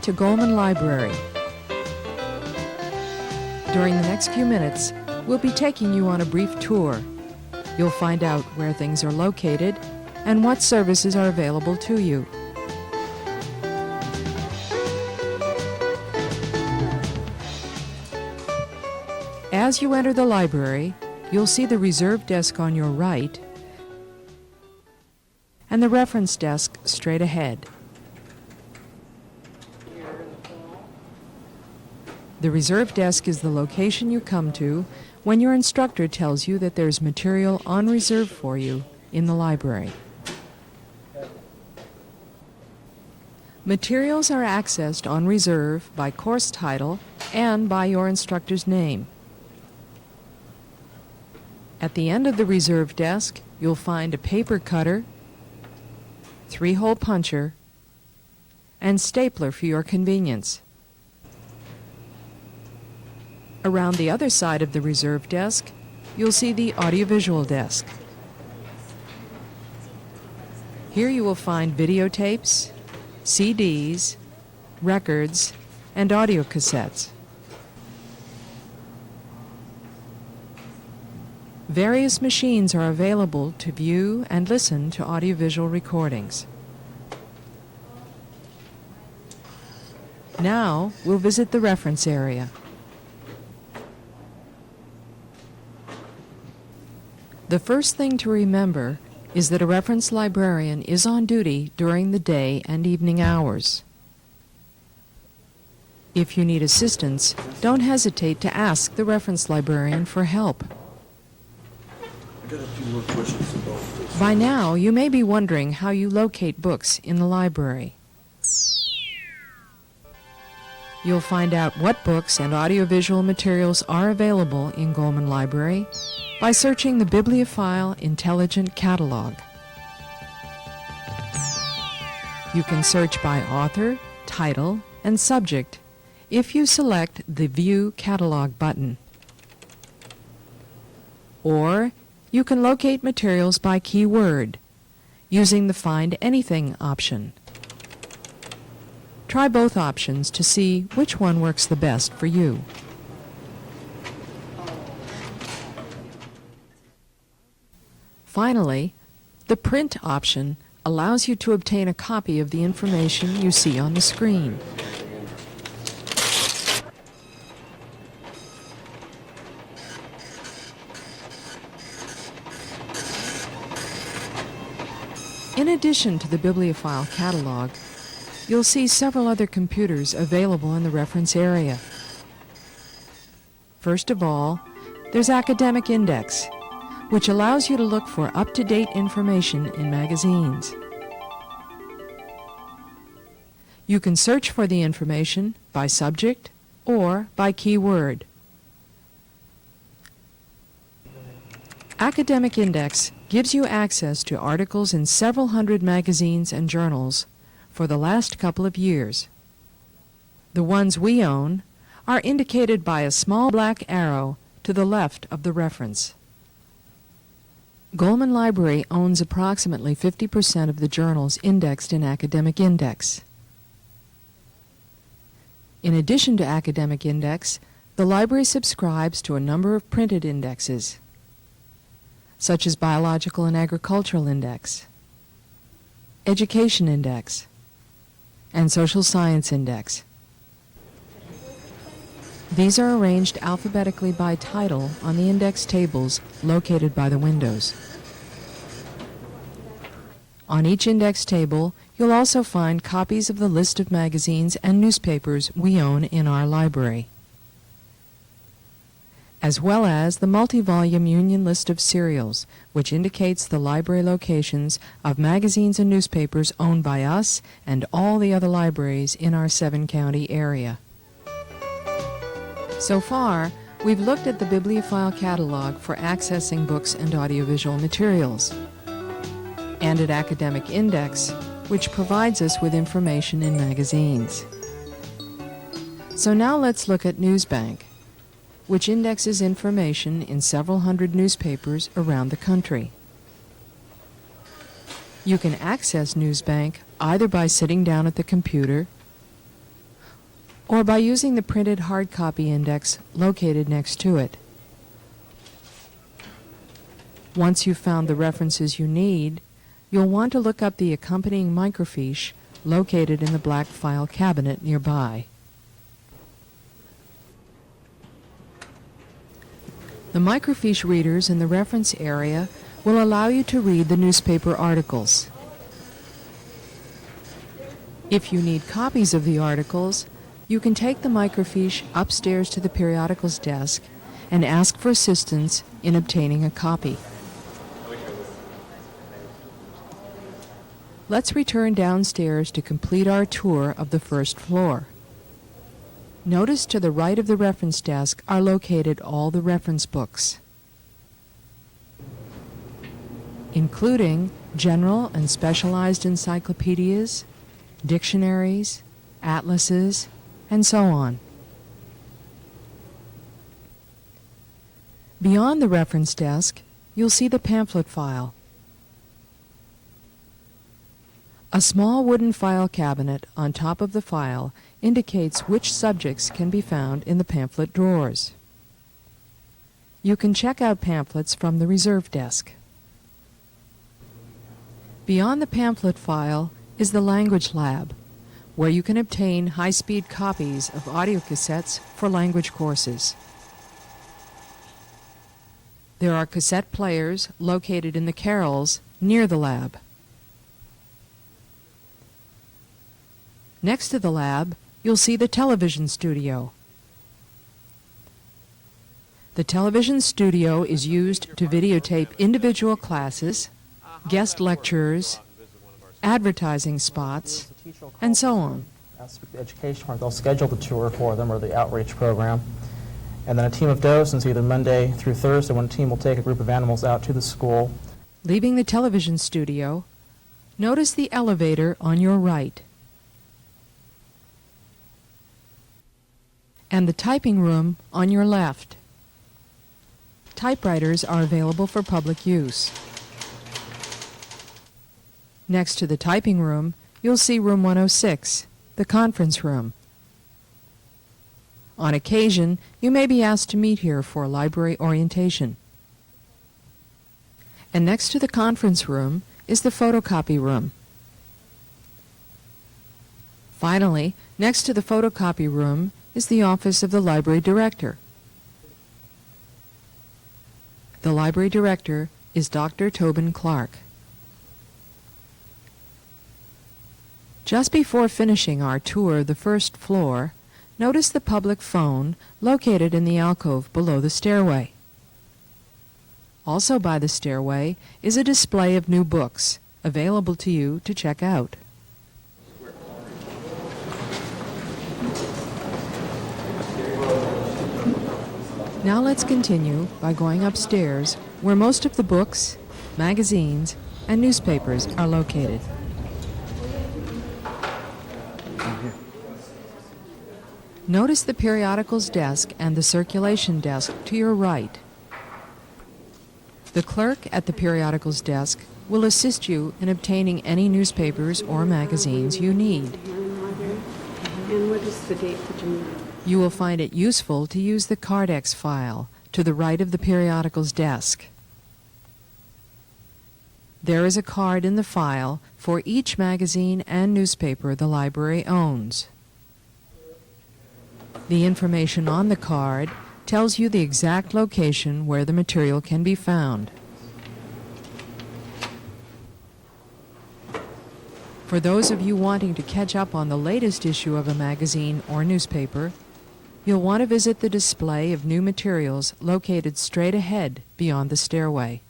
to Goleman Library. During the next few minutes, we'll be taking you on a brief tour. You'll find out where things are located and what services are available to you. As you enter the library, you'll see the reserve desk on your right and the reference desk straight ahead. The reserve desk is the location you come to when your instructor tells you that there's material on reserve for you in the library. Materials are accessed on reserve by course title and by your instructor's name. At the end of the reserve desk, you'll find a paper cutter, 3-hole puncher, and stapler for your convenience. Around the other side of the reserve desk, you'll see the audiovisual desk. Here you will find videotapes, CDs, records, and audio cassettes. Various machines are available to view and listen to audiovisual recordings. Now, we'll visit the reference area. The first thing to remember is that a reference librarian is on duty during the day and evening hours. If you need assistance, don't hesitate to ask the reference librarian for help. I got a few more questions about this. By now, you may be wondering how you locate books in the library. You'll find out what books and audiovisual materials are available in Goleman Library by searching the Bibliophile Intelligent Catalog. You can search by author, title, and subject if you select the View Catalog button. Or you can locate materials by keyword using the Find Anything option. Try both options to see which one works the best for you. Finally, the Print option allows you to obtain a copy of the information you see on the screen. In addition to the Bibliophile catalog, you'll see several other computers available in the reference area. First of all, there's Academic Index, which allows you to look for up-to-date information in magazines. You can search for the information by subject or by keyword. Academic Index gives you access to articles in several hundred magazines and journals for the last couple of years. The ones we own are indicated by a small black arrow to the left of the reference. Goleman Library owns approximately 50% of the journals indexed in Academic Index. In addition to Academic Index, the library subscribes to a number of printed indexes, such as Biological and Agricultural Index, Education Index, and Social Science Index. These are arranged alphabetically by title on the index tables located by the windows. On each index table, you'll also find copies of the list of magazines and newspapers we own in our library, as well as the multi-volume Union List of Serials, which indicates the library locations of magazines and newspapers owned by us and all the other libraries in our 7-county area. So far, we've looked at the Bibliophile catalog for accessing books and audiovisual materials, and at Academic Index, which provides us with information in magazines. So now let's look at Newsbank, which indexes information in several hundred newspapers around the country. You can access Newsbank either by sitting down at the computer or by using the printed hard copy index located next to it. Once you've found the references you need, you'll want to look up the accompanying microfiche located in the black file cabinet nearby. The microfiche readers in the reference area will allow you to read the newspaper articles. If you need copies of the articles, you can take the microfiche upstairs to the periodicals desk and ask for assistance in obtaining a copy. Let's return downstairs to complete our tour of the first floor. Notice to the right of the reference desk are located all the reference books, including general and specialized encyclopedias, dictionaries, atlases, and so on. Beyond the reference desk, you'll see the pamphlet file. A small wooden file cabinet on top of the file indicates which subjects can be found in the pamphlet drawers. You can check out pamphlets from the reserve desk. Beyond the pamphlet file is the language lab, where you can obtain high-speed copies of audiocassettes for language courses. There are cassette players located in the carrels near the lab. Next to the lab, you'll see the television studio. The television studio is used to videotape individual classes, guest lecturers, advertising spots, and so on. The education part, they'll schedule the tour for them or the outreach program. And then a team of docents, either Monday through Thursday, one team will take a group of animals out to the school. Leaving the television studio, notice the elevator on your right and the typing room on your left. Typewriters are available for public use. Next to the typing room, you'll see room 106, the conference room. On occasion, you may be asked to meet here for library orientation. And next to the conference room is the photocopy room. Finally, next to the photocopy room is the office of the library director. The library director is Dr. Tobin Clark. Just before finishing our tour of the first floor, notice the public phone located in the alcove below the stairway. Also by the stairway is a display of new books available to you to check out. Now let's continue by going upstairs, where most of the books, magazines, and newspapers are located. Notice the periodicals desk and the circulation desk to your right. The clerk at the periodicals desk will assist you in obtaining any newspapers or magazines you need. And what is the date that you need? You will find it useful to use the Cardex file to the right of the periodicals desk. There is a card in the file for each magazine and newspaper the library owns. The information on the card tells you the exact location where the material can be found. For those of you wanting to catch up on the latest issue of a magazine or newspaper, you'll want to visit the display of new materials located straight ahead beyond the stairway.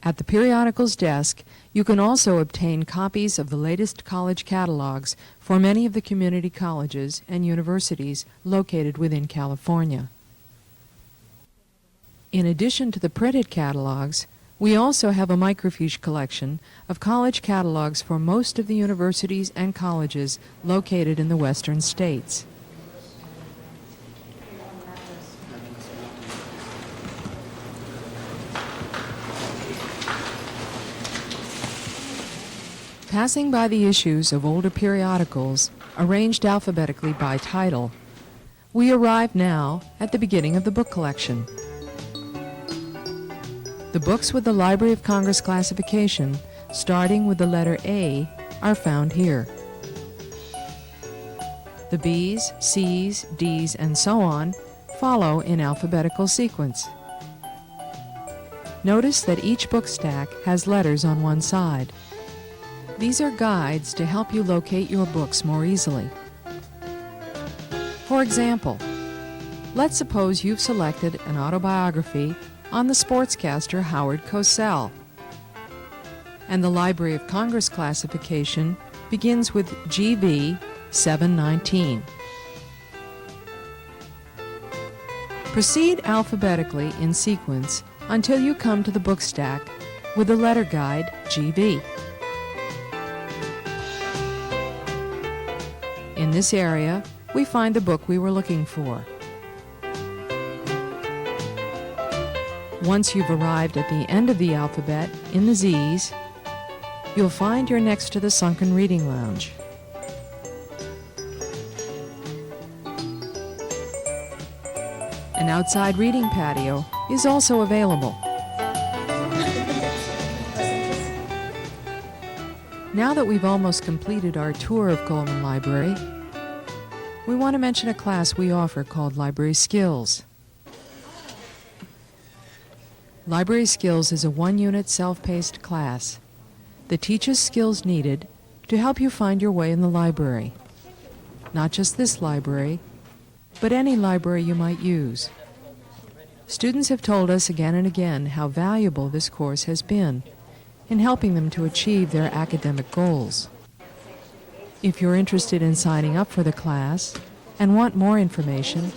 At the periodicals desk, you can also obtain copies of the latest college catalogs for many of the community colleges and universities located within California. In addition to the printed catalogs, we also have a microfiche collection of college catalogs for most of the universities and colleges located in the western states. Passing by the issues of older periodicals, arranged alphabetically by title, we arrive now at the beginning of the book collection. The books with the Library of Congress classification, starting with the letter A, are found here. The B's, C's, D's, and so on follow in alphabetical sequence. Notice that each book stack has letters on one side. These are guides to help you locate your books more easily. For example, let's suppose you've selected an autobiography on the sportscaster Howard Cosell, and the Library of Congress classification begins with GV 719. Proceed alphabetically in sequence until you come to the book stack with the letter guide GV. In this area, we find the book we were looking for. Once you've arrived at the end of the alphabet, in the Z's, you'll find you're next to the Sunken Reading Lounge. An outside reading patio is also available. Now that we've almost completed our tour of Goleman Library, we want to mention a class we offer called Library Skills. Library Skills is a one-unit self-paced class that teaches skills needed to help you find your way in the library. Not just this library, but any library you might use. Students have told us again and again how valuable this course has been in helping them to achieve their academic goals. If you're interested in signing up for the class and want more information,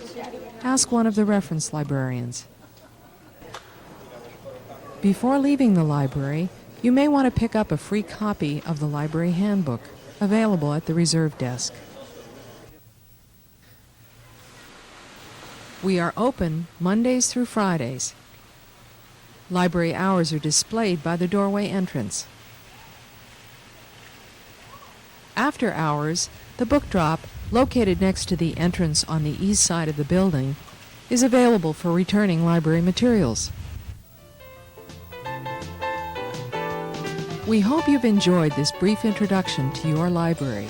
ask one of the reference librarians. Before leaving the library, you may want to pick up a free copy of the library handbook available at the reserve desk. We are open Mondays through Fridays. Library hours are displayed by the doorway entrance. After hours, the book drop, located next to the entrance on the east side of the building, is available for returning library materials. We hope you've enjoyed this brief introduction to your library.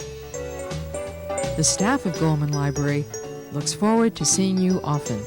The staff of Goleman Library looks forward to seeing you often.